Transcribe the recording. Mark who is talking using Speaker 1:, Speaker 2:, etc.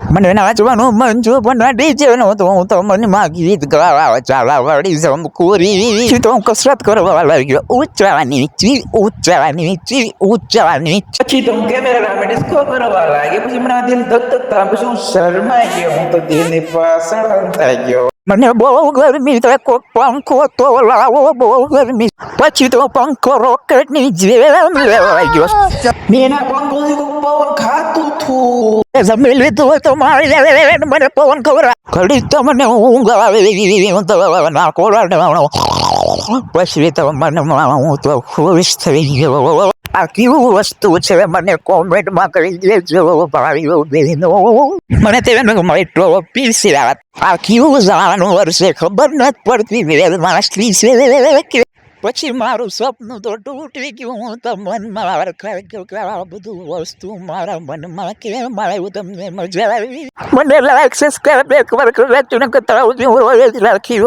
Speaker 1: મને નાચવાનું મન જો પણ ડીજે નો તો હું તો મનમાં ગીત ગાવા ચાલા વળી સમકુરી તો હું કસરત કરવા લાગ્યો ઊંચાવાની ઊંચાવાની પછી તો હું કેમેરામેન ડિસ્કો કરવા લાગી પછી મને દિલ ધક ધક થવા પછી હું શરમાઈ ગયો હું તો દિલની પાછળ થઈ ગયો મને બહુ ગરમી તો કોક પંખો તો લાવો બહુ ગરમી પછી તો પંખો રોકેટની જેમ લેવાઈ ગયો મેના પંખો પવન ખાતું થું જમી લીધું તો મારી મને પવન ખબર ઘડી તો મને ઊંઘ આવે ના કોરાડવાનો પછી તો મને હું તો ખુશ થઈ ગયો આ કેવું વસ્તુ છે મને કોમેન્ટમાં કરી દેજો ભાઈ બહેનો મને તે એટલો પીસી રાત આ કેવું જવાનું વર્ષે ખબર નથી પડતી માણસની છે પછી મારું સપનું તો તૂટી ગયું હું તો મનમાં આ બધું વસ્તુ મારા મનમાં કેમ આવ્યું તમને મજા આવી મને લાઈક સબસ્ક્રાઈબ એક વાર કરી રાખજો ને રાખી